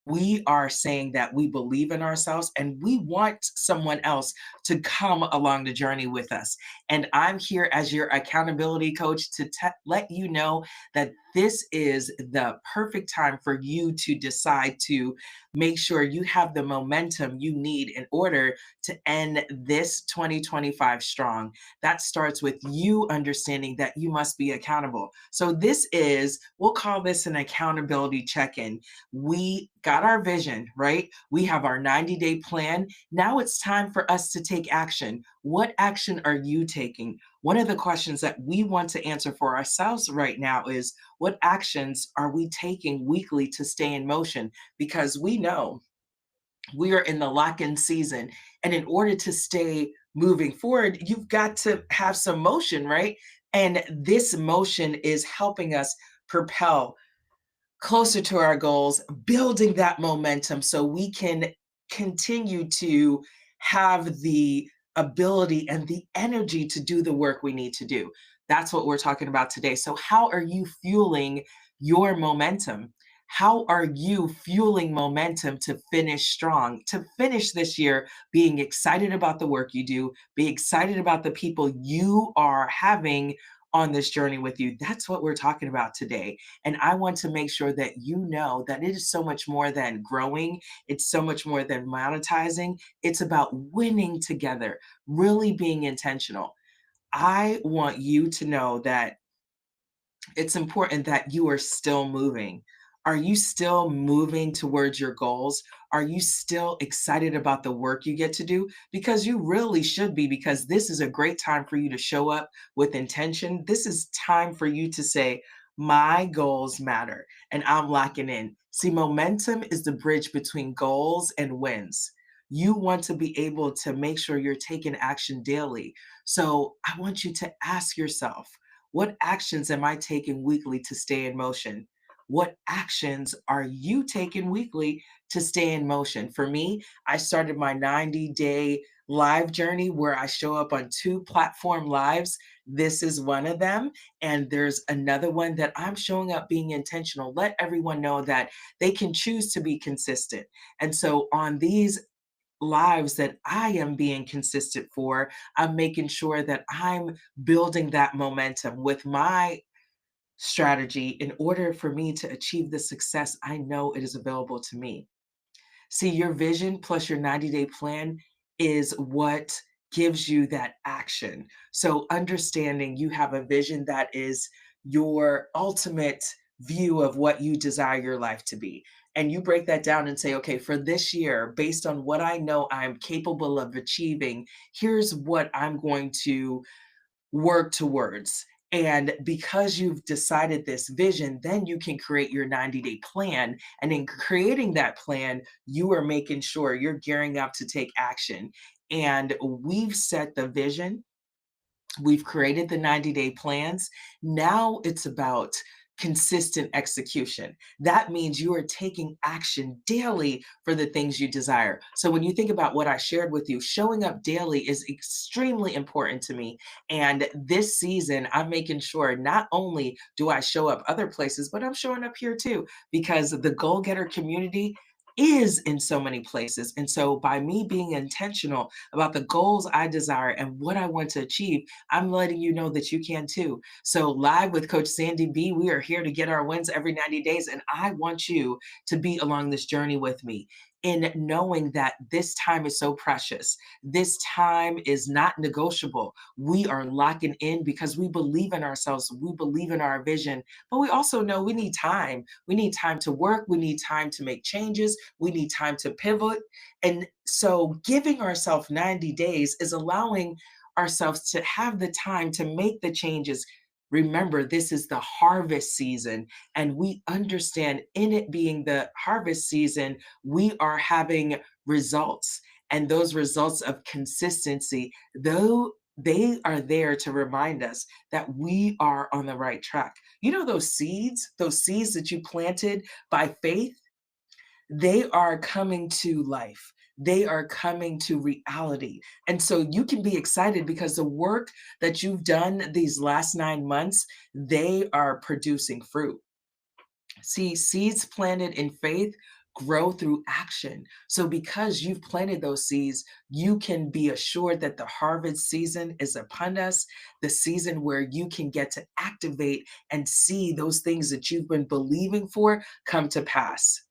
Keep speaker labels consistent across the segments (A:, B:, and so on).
A: we are saying that we believe in ourselves and we want someone else to come along the journey with us. And I'm here as your accountability coach to let you know that this is the perfect time for you to decide to make sure you have the momentum you need in order to end this 2025 strong. That starts with you understanding that you must be accountable. So, this is, we'll call this an accountability check in. We got our vision, right? We have our 90-day plan. Now it's time for us to take action. What action are you taking? One of the questions that we want to answer for ourselves right now is, what actions are we taking weekly to stay in motion? Because we know we are in the lock in season. And in order to stay moving forward, you've got to have some motion, right? And this motion is helping us propel closer to our goals, building that momentum so we can continue to have the ability and the energy to do the work we need to do. That's what we're talking about today. So, how are you fueling your momentum? How are you fueling momentum to finish strong, to finish this year being excited about the work you do, be excited about the people you are having on this journey with you? That's what we're talking about today. And I want to make sure that you know that it is so much more than growing, it's so much more than monetizing. It's about winning together, really being intentional. I want you to know that it's important that you are still moving. Are you still moving towards your goals? Are you still excited about the work you get to do? Because you really should be, because this is a great time for you to show up with intention. This is time for you to say, my goals matter, and I'm locking in. See, momentum is the bridge between goals and wins. You want to be able to make sure you're taking action daily. So I want you to ask yourself, what actions am I taking weekly to stay in motion? What actions are you taking weekly to stay in motion? For me, I started my 90-day live journey where I show up on 2 platform lives. This is one of them. And there's another one that I'm showing up being intentional. Let everyone know that they can choose to be consistent. And so on these lives that I am being consistent for, I'm making sure that I'm building that momentum with my strategy in order for me to achieve the success I know it is available to me. See, your vision plus your 90-day plan is what gives you that action. So, understanding you have a vision that is your ultimate view of what you desire your life to be. And you break that down and say, okay, for this year, based on what I know I'm capable of achieving, here's what I'm going to work towards. And because you've decided this vision, then you can create your 90-day plan. And in creating that plan, you are making sure you're gearing up to take action. And we've set the vision, we've created the 90-day plans. Now it's about consistent execution. That means you are taking action daily for the things you desire. So when you think about what I shared with you, showing up daily is extremely important to me. And this season, I'm making sure not only do I show up other places, but I'm showing up here too, because the goal getter community is in so many places. And so by me being intentional about the goals I desire and what I want to achieve, I'm letting you know that you can too. So, live with Coach Sandy B, we are here to get our wins every 90 days. And I want you to be along this journey with me in knowing that this time is so precious. This time is not negotiable. We are locking in because we believe in ourselves, we believe in our vision, but we also know we need time. We need time to work, we need time to make changes, we need time to pivot. And so, giving ourselves 90 days is allowing ourselves to have the time to make the changes. Remember, this is the harvest season, and we understand in it being the harvest season, we are having results. And those results of consistency, though they are there to remind us that we are on the right track. You know, those seeds that you planted by faith, they are coming to life. They are coming to reality. And so you can be excited because the work that you've done these last 9 months, they are producing fruit. See, seeds planted in faith grow through action. So, because you've planted those seeds, you can be assured that the harvest season is upon us, the season where you can get to activate and see those things that you've been believing for come to pass.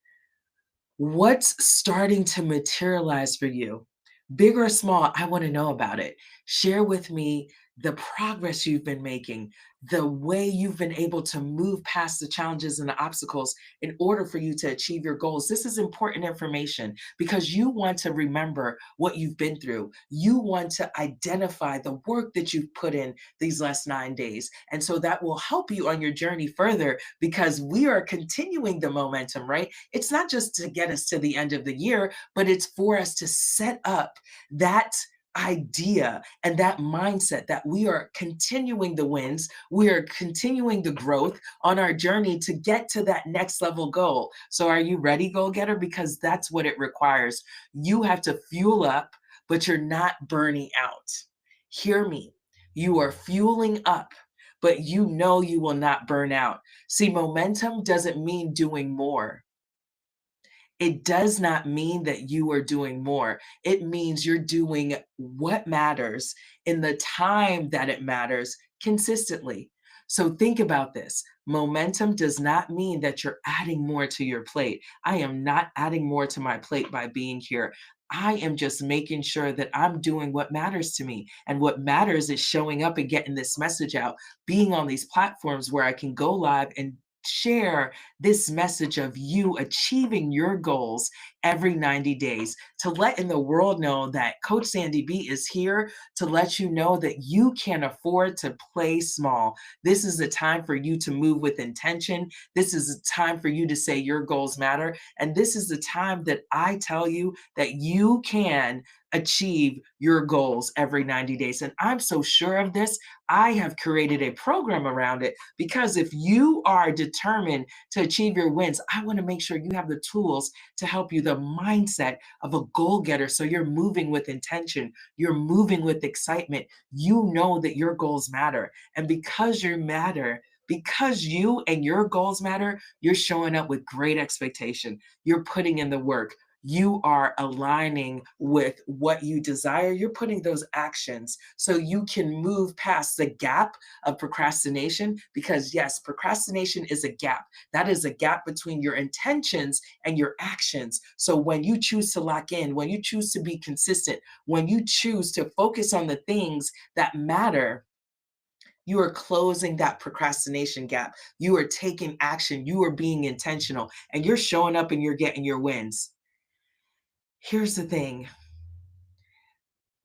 A: What's starting to materialize for you? Big or small, I want to know about it. Share with me the progress you've been making, the way you've been able to move past the challenges and the obstacles in order for you to achieve your goals. This is important information because you want to remember what you've been through. You want to identify the work that you've put in these last 9 days. And so that will help you on your journey further because we are continuing the momentum, right? It's not just to get us to the end of the year, but it's for us to set up that idea and that mindset that we are continuing the wins, we are continuing the growth on our journey to get to that next level goal. So, are you ready, goal getter? Because that's what it requires. You have to fuel up, but you're not burning out. Hear me. You are fueling up, but you know you will not burn out. See, momentum doesn't mean doing more. It does not mean that you are doing more. It means you're doing what matters in the time that it matters consistently. So think about this. Momentum does not mean that you're adding more to your plate. I am not adding more to my plate by being here. I am just making sure that I'm doing what matters to me. And what matters is showing up and getting this message out, being on these platforms where I can go live and share this message of you achieving your goals every 90 days to let in the world know that Coach Sandy B is here to let you know that you can afford to play small. This is a time for you to move with intention. This is a time for you to say your goals matter. And this is the time that I tell you that you can achieve your goals every 90 days. And I'm so sure of this. I have created a program around it because if you are determined to achieve your wins, I want to make sure you have the tools to help you, the mindset of a goal getter. So you're moving with intention, you're moving with excitement. You know that your goals matter. And because you matter, because you and your goals matter, you're showing up with great expectation. You're putting in the work. You are aligning with what you desire. You're putting those actions so you can move past the gap of procrastination. Because, yes, procrastination is a gap. That is a gap between your intentions and your actions. So, when you choose to lock in, when you choose to be consistent, when you choose to focus on the things that matter, you are closing that procrastination gap. You are taking action. You are being intentional and you're showing up and you're getting your wins. Here's the thing,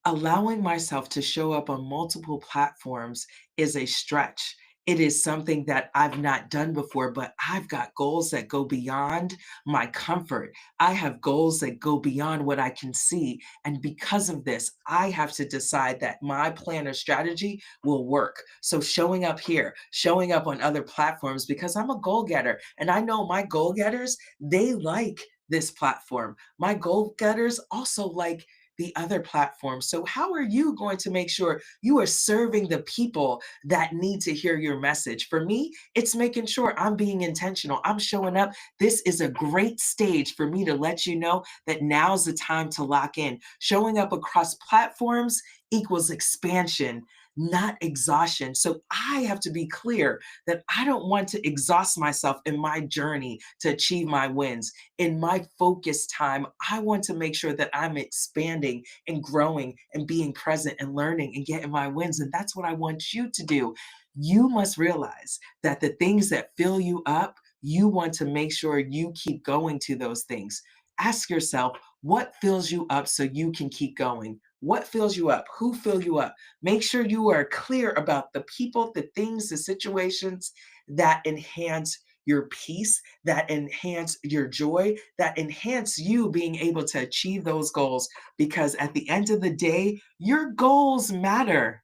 A: allowing myself to show up on multiple platforms is a stretch. It is something that I've not done before, but I've got goals that go beyond my comfort. I have goals that go beyond what I can see. And because of this, I have to decide that my plan or strategy will work. So showing up here, showing up on other platforms, because I'm a goal getter and I know my goal getters, they like this platform. My goal getters also like the other platforms. So, how are you going to make sure you are serving the people that need to hear your message? For me, it's making sure I'm being intentional. I'm showing up. This is a great stage for me to let you know that now's the time to lock in. Showing up across platforms equals expansion, not exhaustion. So, I have to be clear that I don't want to exhaust myself in my journey to achieve my wins. In my focus time, I want to make sure that I'm expanding and growing and being present and learning and getting my wins. And that's what I want you to do. You must realize that the things that fill you up, you want to make sure you keep going to those things. Ask yourself, what fills you up so you can keep going? What fills you up? Who fill you up? Make sure you are clear about the people, the things, the situations that enhance your peace, that enhance your joy, that enhance you being able to achieve those goals. Because at the end of the day, your goals matter.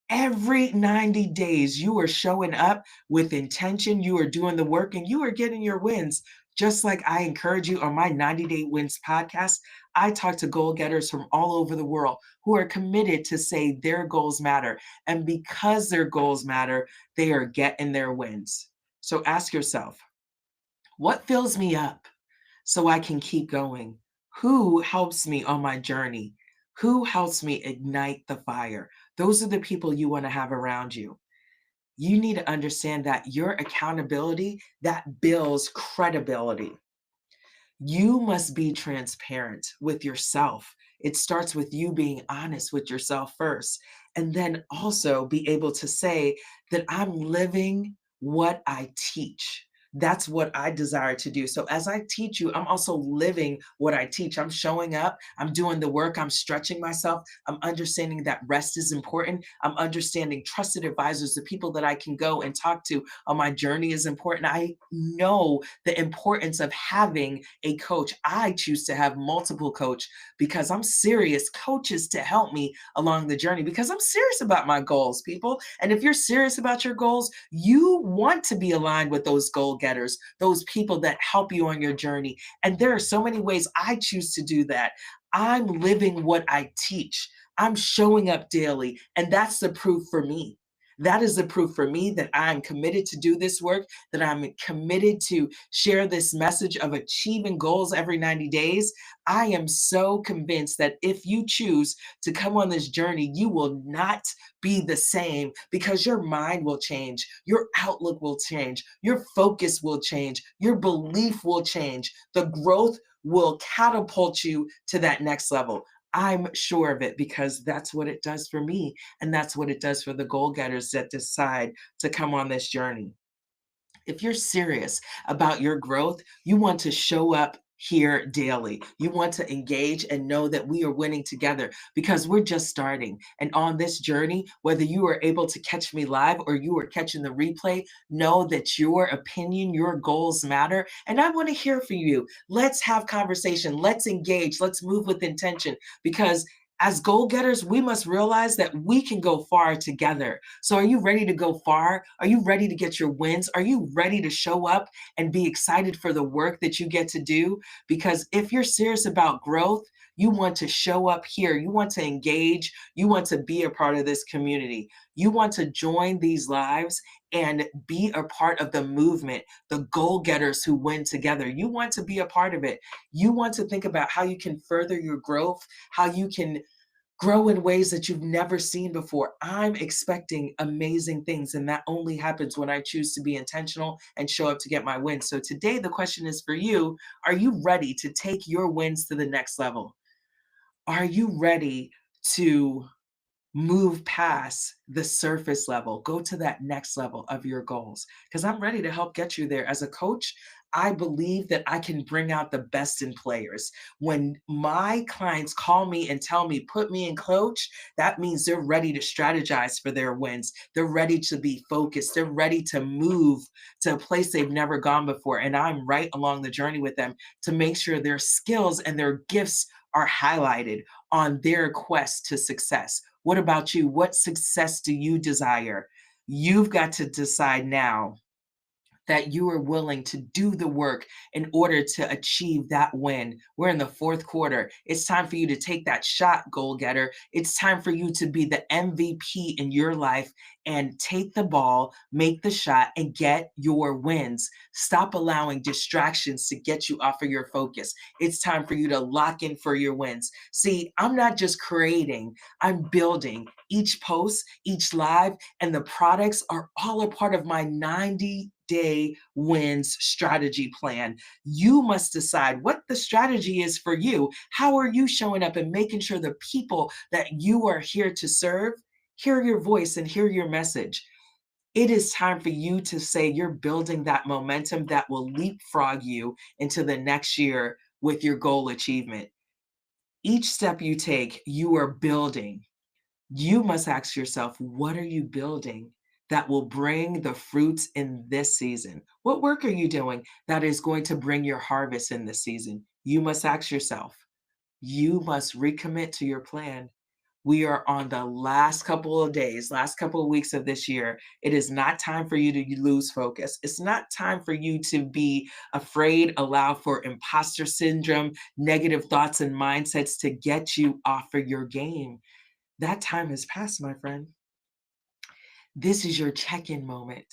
A: Every 90 days, you are showing up with intention, you are doing the work, and you are getting your wins. Just like I encourage you on my 90 Day Wins podcast, I talk to goal getters from all over the world who are committed to say their goals matter. And because their goals matter, they are getting their wins. So ask yourself, what fills me up? so I can keep going? Who helps me on my journey? Who helps me ignite the fire? Those are the people you want to have around you. You need to understand that your accountability that builds credibility. You must be transparent with yourself. It starts with you being honest with yourself first, and then also be able to say that I'm living what I teach. That's what I desire to do. So, as I teach you, I'm also living what I teach. I'm showing up, I'm doing the work, I'm stretching myself, I'm understanding that rest is important. I'm understanding trusted advisors, the people that I can go and talk to on my journey is important. I know the importance of having a coach. I choose to have multiple coach because I'm serious coaches to help me along the journey because I'm serious about my goals, people. And if you're serious about your goals, you want to be aligned with those goal getters, those people that help you on your journey. And there are so many ways I choose to do that. I'm living what I teach. I'm showing up daily, and that's the proof for me. That is the proof for me that I'm committed to do this work, that I'm committed to share this message of achieving goals every 90 days. I am so convinced that if you choose to come on this journey, you will not be the same because your mind will change, your outlook will change, your focus will change, your belief will change. The growth will catapult you to that next level. I'm sure of it because that's what it does for me. And that's what it does for the goal getters that decide to come on this journey. If you're serious about your growth, you want to show up here daily. You want to engage and know that we are winning together because we're just starting. And on this journey, whether you are able to catch me live or you are catching the replay, know that your opinion, your goals matter. And I want to hear from you. Let's have conversation. Let's engage. Let's move with intention because as goal getters, we must realize that we can go far together. So, are you ready to go far? Are you ready to get your wins? Are you ready to show up and be excited for the work that you get to do? Because if you're serious about growth, you want to show up here. You want to engage. You want to be a part of this community. You want to join these lives and be a part of the movement, the goal getters who win together. You want to be a part of it. You want to think about how you can further your growth, how you can grow in ways that you've never seen before. I'm expecting amazing things, and that only happens when I choose to be intentional and show up to get my wins. So today, the question is for you. Are you ready to take your wins to the next level? Are you ready to move past the surface level, go to that next level of your goals? Because I'm ready to help get you there. As a coach, I believe that I can bring out the best in players. When my clients call me and tell me, put me in coach, that means they're ready to strategize for their wins. They're ready to be focused. They're ready to move to a place they've never gone before. And I'm right along the journey with them to make sure their skills and their gifts are highlighted on their quest to success. What about you? What success do you desire? You've got to decide now that you are willing to do the work in order to achieve that win. We're in the fourth quarter. It's time for you to take that shot, goal getter. It's time for you to be the MVP in your life and take the ball, make the shot, and get your wins. Stop allowing distractions to get you off of your focus. It's time for you to lock in for your wins. See, I'm not just creating, I'm building. Each post, each live, and the products are all a part of my 90-day wins strategy plan. You must decide what the strategy is for you. How are you showing up and making sure the people that you are here to serve hear your voice and hear your message? It is time for you to say you're building that momentum that will leapfrog you into the next year with your goal achievement. Each step you take, you are building. You must ask yourself, what are you building that will bring the fruits in this season? What work are you doing that is going to bring your harvest in this season? You must ask yourself. You must recommit to your plan. We are on the last couple of days, last couple of weeks of this year. It is not time for you to lose focus. It's not time for you to be afraid, allow for imposter syndrome, negative thoughts and mindsets to get you off of your game. That time has passed, my friend. This is your check in moment.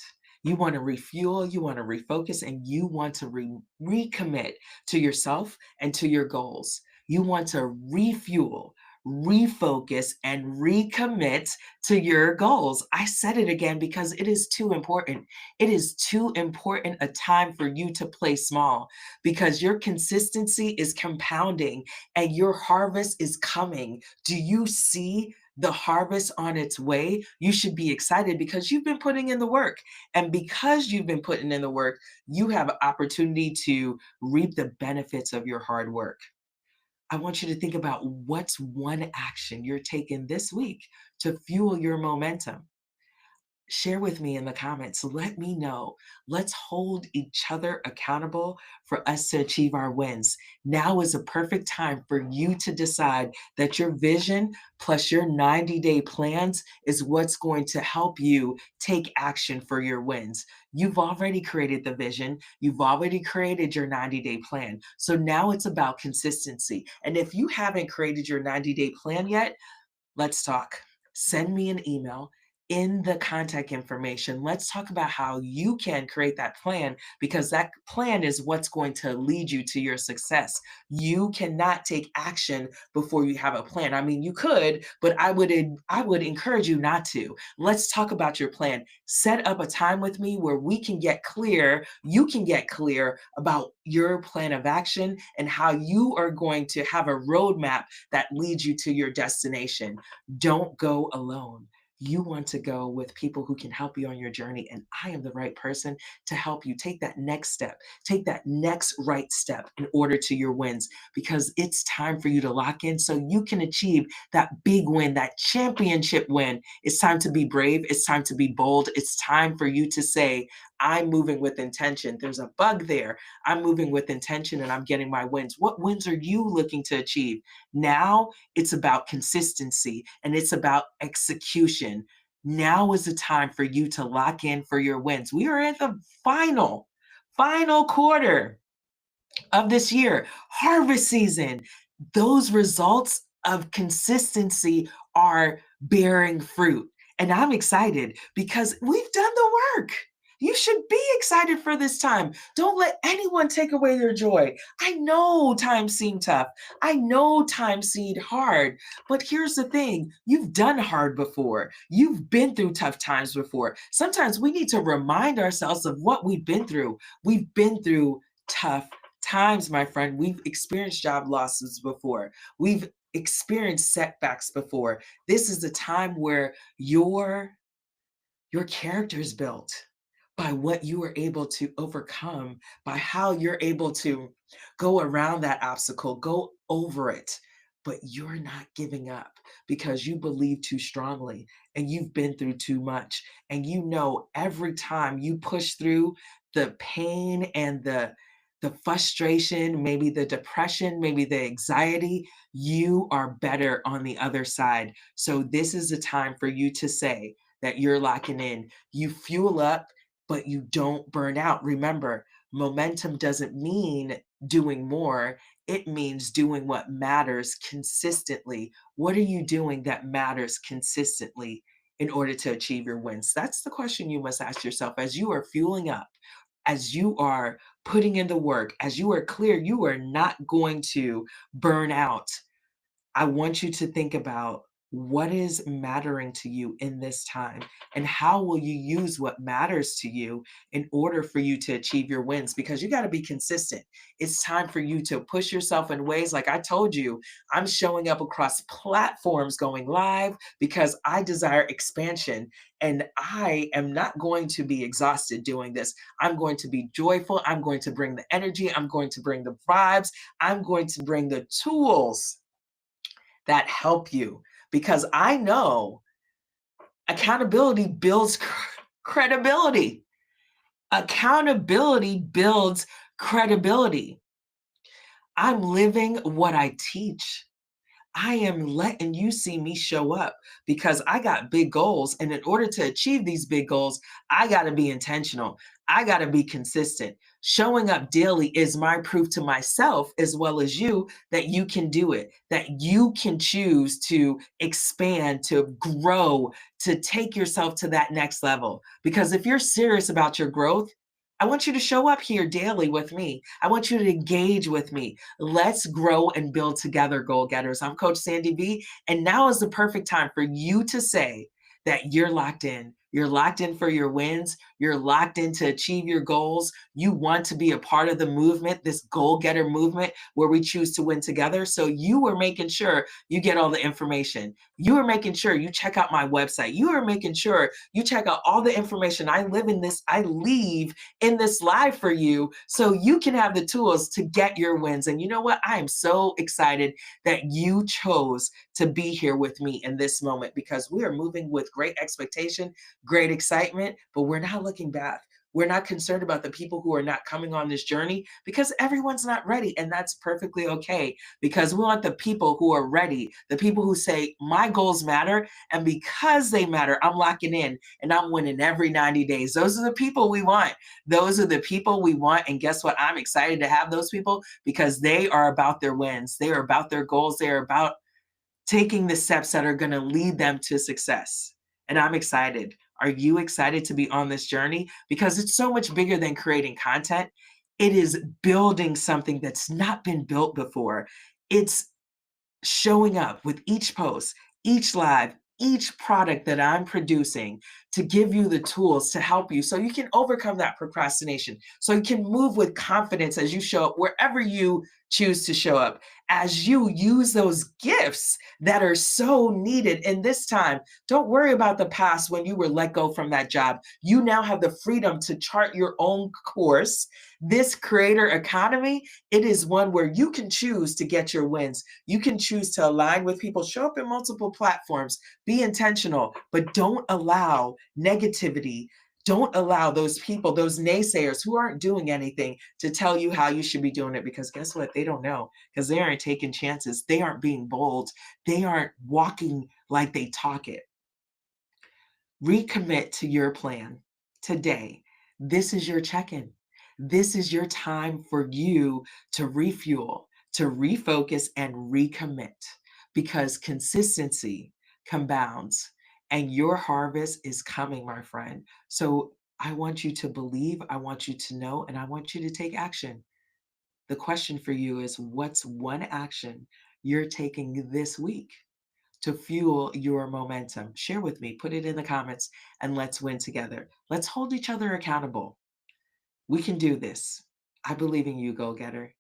A: You want to refuel, you want to refocus, and you want to recommit to yourself and to your goals. You want to refuel, refocus, and recommit to your goals. I said it again because it is too important. It is too important a time for you to play small because your consistency is compounding and your harvest is coming. Do you see the harvest on its way? You should be excited because you've been putting in the work. And because you've been putting in the work, you have an opportunity to reap the benefits of your hard work. I want you to think about what's one action you're taking this week to fuel your momentum. Share with me in the comments. Let me know. Let's hold each other accountable for us to achieve our wins. Now is a perfect time for you to decide that your vision plus your 90-day plans is what's going to help you take action for your wins. You've already created the vision, you've already created your 90-day plan. So now it's about consistency. And if you haven't created your 90-day plan yet, let's talk. Send me an email in the contact information. Let's talk about how you can create that plan because that plan is what's going to lead you to your success. You cannot take action before you have a plan. I mean, you could, but I would encourage you not to. Let's talk about your plan. Set up a time with me where we can get clear, you can get clear about your plan of action and how you are going to have a roadmap that leads you to your destination. Don't go alone. You want to go with people who can help you on your journey. And I am the right person to help you take that next step, take that next right step in order to your wins, because it's time for you to lock in so you can achieve that big win, that championship win. It's time to be brave. It's time to be bold. It's time for you to say, I'm moving with intention. There's a bug there. I'm moving with intention and I'm getting my wins. What wins are you looking to achieve? Now it's about consistency and it's about execution. Now is the time for you to lock in for your wins. We are at the final quarter of this year, harvest season. Those results of consistency are bearing fruit. And I'm excited because we've done the work. You should be excited for this time. Don't let anyone take away your joy. I know times seem tough. I know times seemed hard. But here's the thing, you've done hard before. You've been through tough times before. Sometimes we need to remind ourselves of what we've been through. We've been through tough times, my friend. We've experienced job losses before. We've experienced setbacks before. This is a time where your character is built by what you are able to overcome, by how you're able to go around that obstacle, go over it. But you're not giving up because you believe too strongly and you've been through too much. And you know, every time you push through the pain and the frustration, maybe the depression, maybe the anxiety, you are better on the other side. So this is a time for you to say, that you're locking in. You fuel up, but you don't burn out. Remember, momentum doesn't mean doing more, it means doing what matters consistently. What are you doing that matters consistently in order to achieve your wins? That's the question you must ask yourself as you are fueling up, as you are putting in the work, as you are clear, you are not going to burn out. I want you to think about what is mattering to you in this time and how will you use what matters to you in order for you to achieve your wins, because you got to be consistent. It's time for you to push yourself in ways like I told you. I'm showing up across platforms going live because I desire expansion and I am not going to be exhausted doing this. I'm going to be joyful. I'm going to bring the energy. I'm going to bring the vibes. I'm going to bring the tools that help you, because I know accountability builds credibility. Accountability builds credibility. I'm living what I teach. I am letting you see me show up because I got big goals. And in order to achieve these big goals, I got to be intentional. I got to be consistent. Showing up daily is my proof to myself as well as you that you can do it, that you can choose to expand, to grow, to take yourself to that next level. Because if you're serious about your growth, I want you to show up here daily with me. I want you to engage with me. Let's grow and build together, goal getters. I'm Coach Sandy B, and now is the perfect time for you to say that you're locked in. You're locked in for your wins. You're locked in to achieve your goals. You want to be a part of the movement, this goal getter movement where we choose to win together. So you are making sure you get all the information. You are making sure you check out my website. You are making sure you check out all the information. I leave in this live for you so you can have the tools to get your wins. And you know what? I am so excited that you chose to be here with me in this moment because we are moving with great expectation, great excitement, but we're not looking back. We're not concerned about the people who are not coming on this journey because everyone's not ready. And that's perfectly okay because we want the people who are ready, the people who say, my goals matter. And because they matter, I'm locking in and I'm winning every 90 days. Those are the people we want. Those are the people we want. And guess what? I'm excited to have those people because they are about their wins. They are about their goals. They are about taking the steps that are going to lead them to success. And I'm excited. Are you excited to be on this journey? Because it's so much bigger than creating content. It is building something that's not been built before. It's showing up with each post, each live, each product that I'm producing to give you the tools to help you so you can overcome that procrastination, so you can move with confidence as you show up wherever you choose to show up, as you use those gifts that are so needed in this time. Don't worry about the past when you were let go from that job. You now have the freedom to chart your own course. This creator economy, it is one where you can choose to get your wins. You can choose to align with people, show up in multiple platforms, be intentional, but don't allow negativity. Don't allow those people, those naysayers who aren't doing anything to tell you how you should be doing it because guess what? They don't know because they aren't taking chances. They aren't being bold. They aren't walking like they talk it. Recommit to your plan today. This is your check in. This is your time for you to refuel, to refocus, and recommit because consistency compounds and your harvest is coming, my friend. So I want you to believe, I want you to know, and I want you to take action. The question for you is what's one action you're taking this week to fuel your momentum? Share with me, put it in the comments, and let's win together. Let's hold each other accountable. We can do this. I believe in you, go getter.